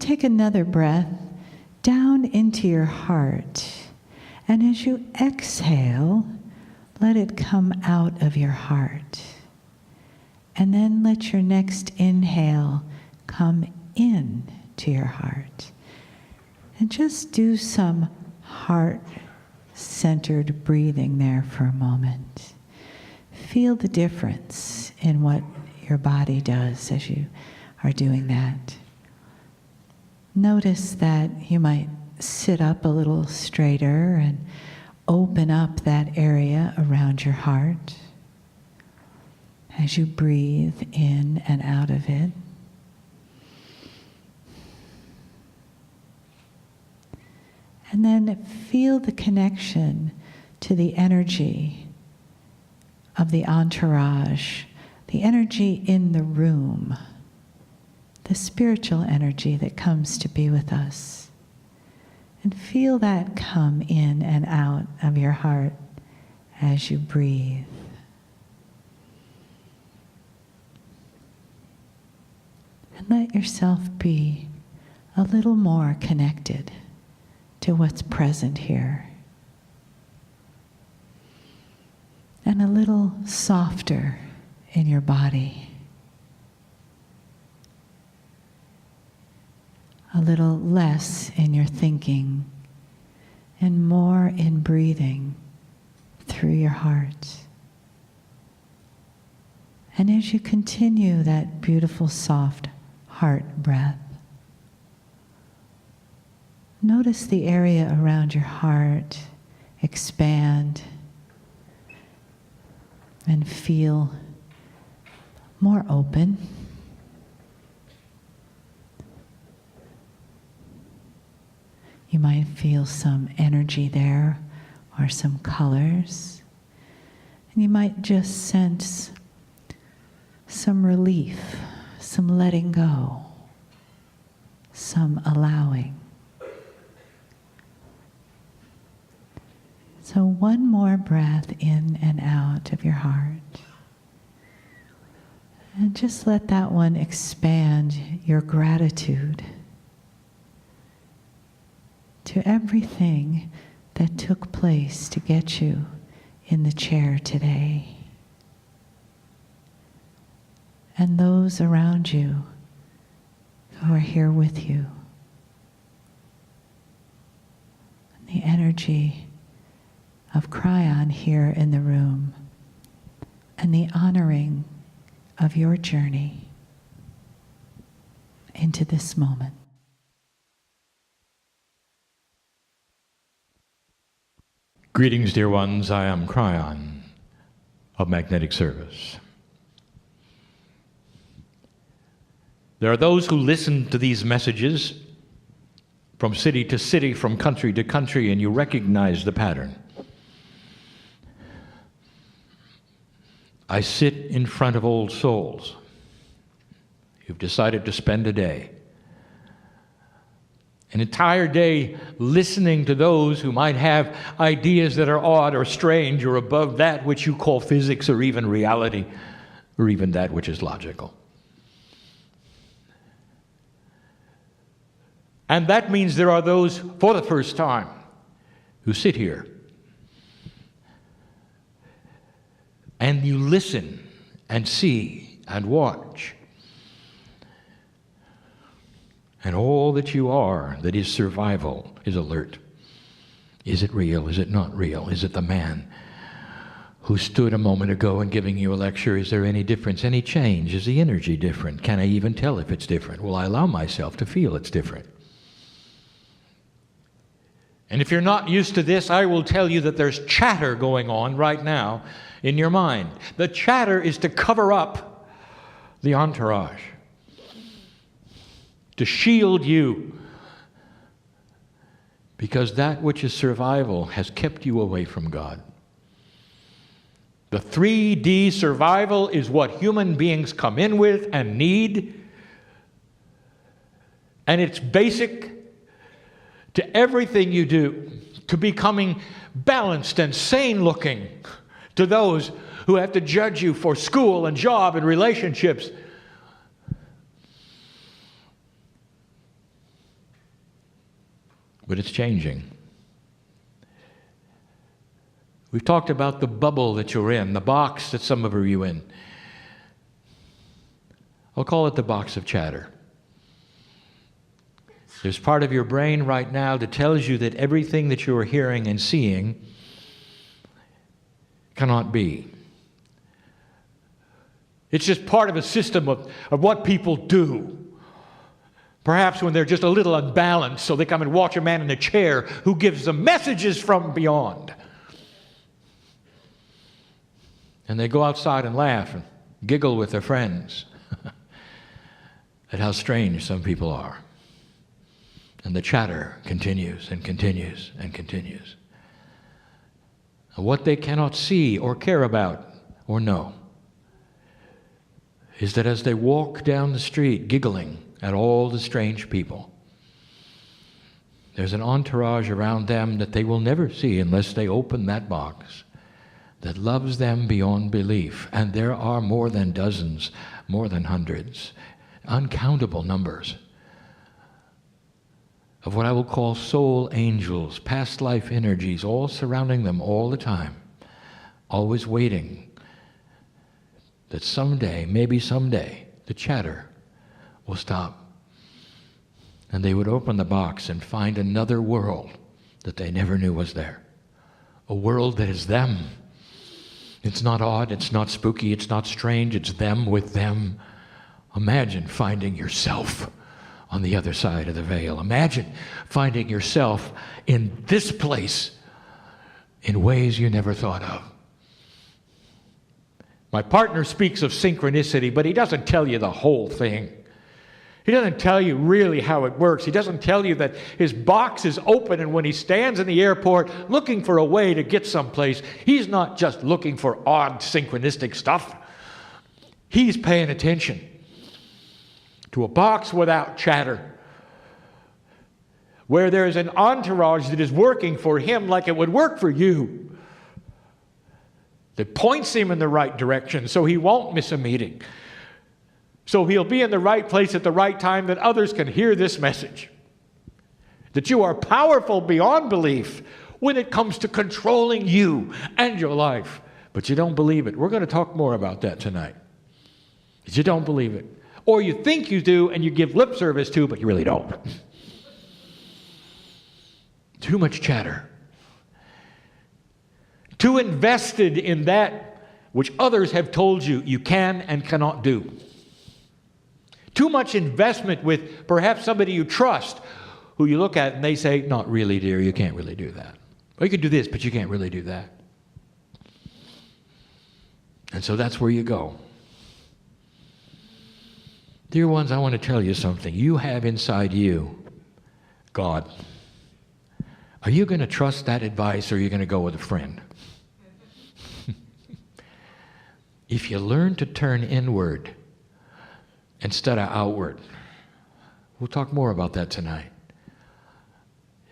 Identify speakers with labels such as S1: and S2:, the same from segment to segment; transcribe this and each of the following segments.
S1: take another breath down into your heart. And as you exhale, let it come out of your heart. And then let your next inhale come in to your heart. And just do some heart-centered breathing there for a moment. Feel the difference in what your body does as you are doing that. Notice that you might sit up a little straighter and open up that area around your heart as you breathe in and out of it. And then feel the connection to the energy of the entourage, the energy in the room, the spiritual energy that comes to be with us. And feel that come in and out of your heart as you breathe. And let yourself be a little more connected to what's present here. And a little softer in your body. A little less in your thinking and more in breathing through your heart. And as you continue that beautiful, soft heart breath, notice the area around your heart expand and feel more open. You might feel some energy there or some colors. And you might just sense some relief, some letting go, some allowing. So one more breath in and out of your heart. And just let that one expand your gratitude to everything that took place to get you in the chair today. And those around you who are here with you. And the energy of Kryon here in the room. And the honoring of your journey into this moment.
S2: Greetings, dear ones. I am Kryon of Magnetic Service. There are those who listen to these messages from city to city, from country to country, and you recognize the pattern. I sit in front of old souls who've decided to spend a day, an entire day, listening to those who might have ideas that are odd or strange or above that which you call physics or even reality or even that which is logical. And that means there are those, for the first time, who sit here and you listen and see and watch. And all that you are, that is survival, is alert. Is it real? Is it not real? Is it the man who stood a moment ago and giving you a lecture? Is there any difference, any change? Is the energy different? Can I even tell if it's different? Will I allow myself to feel it's different? And if you're not used to this, I will tell you that there's chatter going on right now in your mind. The chatter is to cover up the entourage, to shield you, because that which is survival has kept you away from God. The 3D survival is what human beings come in with and need, and it's basic to everything you do, to becoming balanced and sane looking to those who have to judge you for school and job and relationships. but it's changing. We've talked about the bubble that you're in, the box that some of you are in. I'll call it the box of chatter. There's part of your brain right now that tells you that everything that you are hearing and seeing cannot be. It's just part of a system of what people do. Perhaps when they're just a little unbalanced, so they come and watch a man in a chair who gives them messages from beyond. And they go outside and laugh and giggle with their friends at how strange some people are. And the chatter continues and continues and continues. And what they cannot see or care about or know is that as they walk down the street giggling at all the strange people, there's an entourage around them that they will never see unless they open that box that loves them beyond belief. And there are more than dozens, more than hundreds, uncountable numbers of what I will call soul angels, past life energies, all surrounding them all the time, always waiting that someday, maybe someday, the chatter will stop. And they would open the box and find another world that they never knew was there. A world that is them. It's not odd, it's not spooky, it's not strange, it's them with them. Imagine finding yourself on the other side of the veil. Imagine finding yourself in this place in ways you never thought of. My partner speaks of synchronicity, but he doesn't tell you the whole thing. He doesn't tell you really how it works. He doesn't tell you that his box is open, and when he stands in the airport looking for a way to get someplace, he's not just looking for odd synchronistic stuff. He's paying attention to a box without chatter, where there is an entourage that is working for him like it would work for you, that points him in the right direction so he won't miss a meeting. So he'll be in the right place at the right time that others can hear this message. That you are powerful beyond belief when it comes to controlling you and your life. But you don't believe it. We're going to talk more about that tonight. But you don't believe it. Or you think you do and you give lip service to, but you really don't. Too much chatter. Too invested in that which others have told you you can and cannot do. Too much investment with perhaps somebody you trust, who you look at and they say, not really, dear, you can't really do that. Or you can do this, but you can't really do that. And so that's where you go. Dear ones, I want to tell you something. You have inside you God. Are you going to trust that advice, or are you going to go with a friend? If you learn to turn inward instead of outward, we'll talk more about that tonight,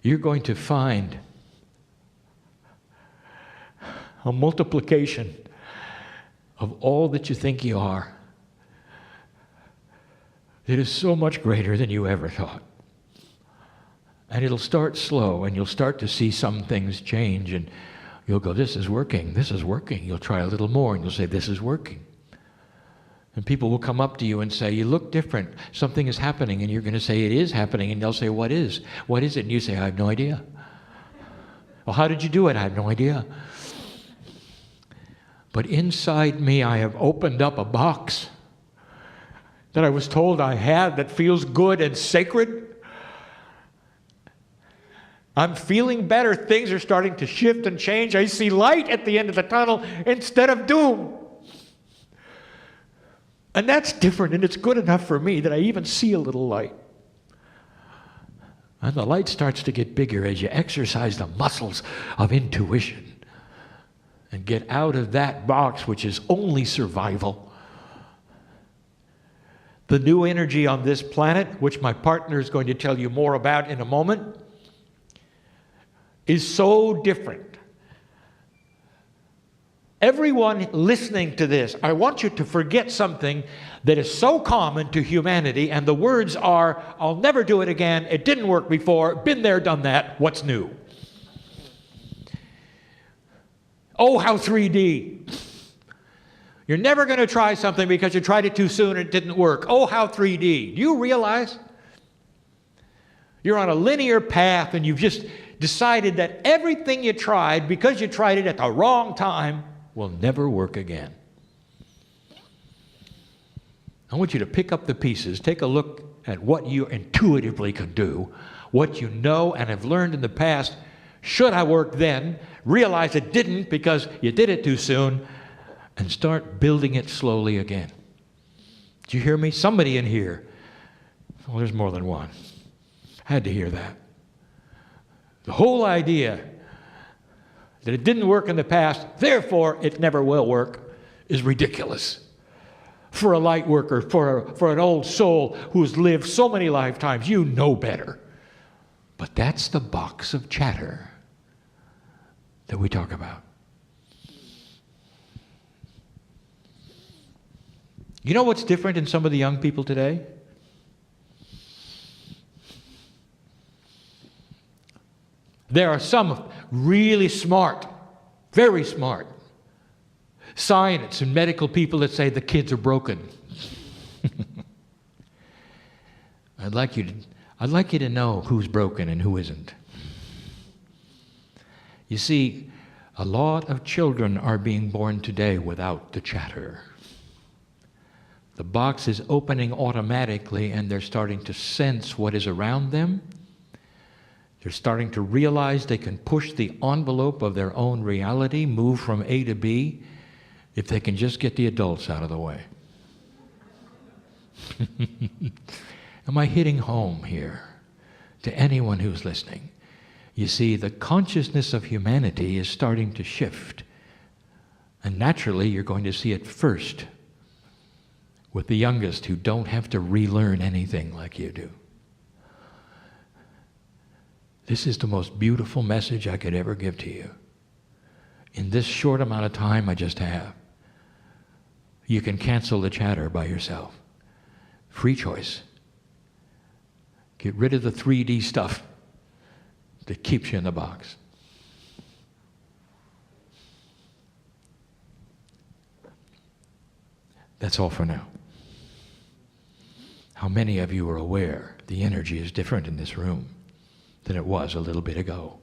S2: you're going to find a multiplication of all that you think you are that is so much greater than you ever thought. And it'll start slow, and you'll start to see some things change, and you'll go, this is working, this is working. You'll try a little more, and you'll say, this is working. And people will come up to you and say, you look different. Something is happening. And you're going to say, it is happening. And they'll say, what is? What is it? And you say, I have no idea. Well, how did you do it? I have no idea. But inside me, I have opened up a box that I was told I had that feels good and sacred. I'm feeling better. Things are starting to shift and change. I see light at the end of the tunnel instead of doom. And that's different, and it's good enough for me that I even see a little light. And the light starts to get bigger as you exercise the muscles of intuition and get out of that box, which is only survival. The new energy on this planet, which my partner is going to tell you more about in a moment, is so different Everyone listening to this, I want you to forget something that is so common to humanity, and the words are, I'll never do it again, it didn't work before, been there, done that, what's new? Oh, how 3D. You're never going to try something because you tried it too soon and it didn't work. Oh, how 3D. Do you realize you're on a linear path and you've just decided that everything you tried, because you tried it at the wrong time, will never work again? I want you to pick up the pieces, take a look at what you intuitively can do, what you know and have learned in the past. Should I work then? Realize it didn't because you did it too soon, and start building it slowly again. Do you hear me? Somebody in here, well, there's more than one, had to hear that. The whole idea that it didn't work in the past, therefore it never will work, is ridiculous. For a light worker, for an old soul who's lived so many lifetimes, you know better. But that's the box of chatter that we talk about. You know what's different in some of the young people today? There are some really smart, very smart science and medical people that say the kids are broken. I'd like you to know who's broken and who isn't. You see, a lot of children are being born today without the chatter. The box is opening automatically and they're starting to sense what is around them. They're starting to realize they can push the envelope of their own reality, move from A to B, if they can just get the adults out of the way. Am I hitting home here to anyone who's listening? You see, the consciousness of humanity is starting to shift. And naturally, you're going to see it first with the youngest who don't have to relearn anything like you do. This is the most beautiful message I could ever give to you. In this short amount of time I just have, you can cancel the chatter by yourself. Free choice. Get rid of the 3D stuff that keeps you in the box. That's all for now. How many of you are aware the energy is different in this room than it was a little bit ago?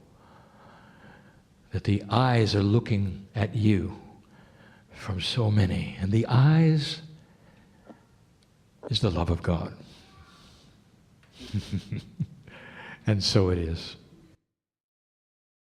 S2: That the eyes are looking at you from so many, and the eyes is the love of God. And so it is.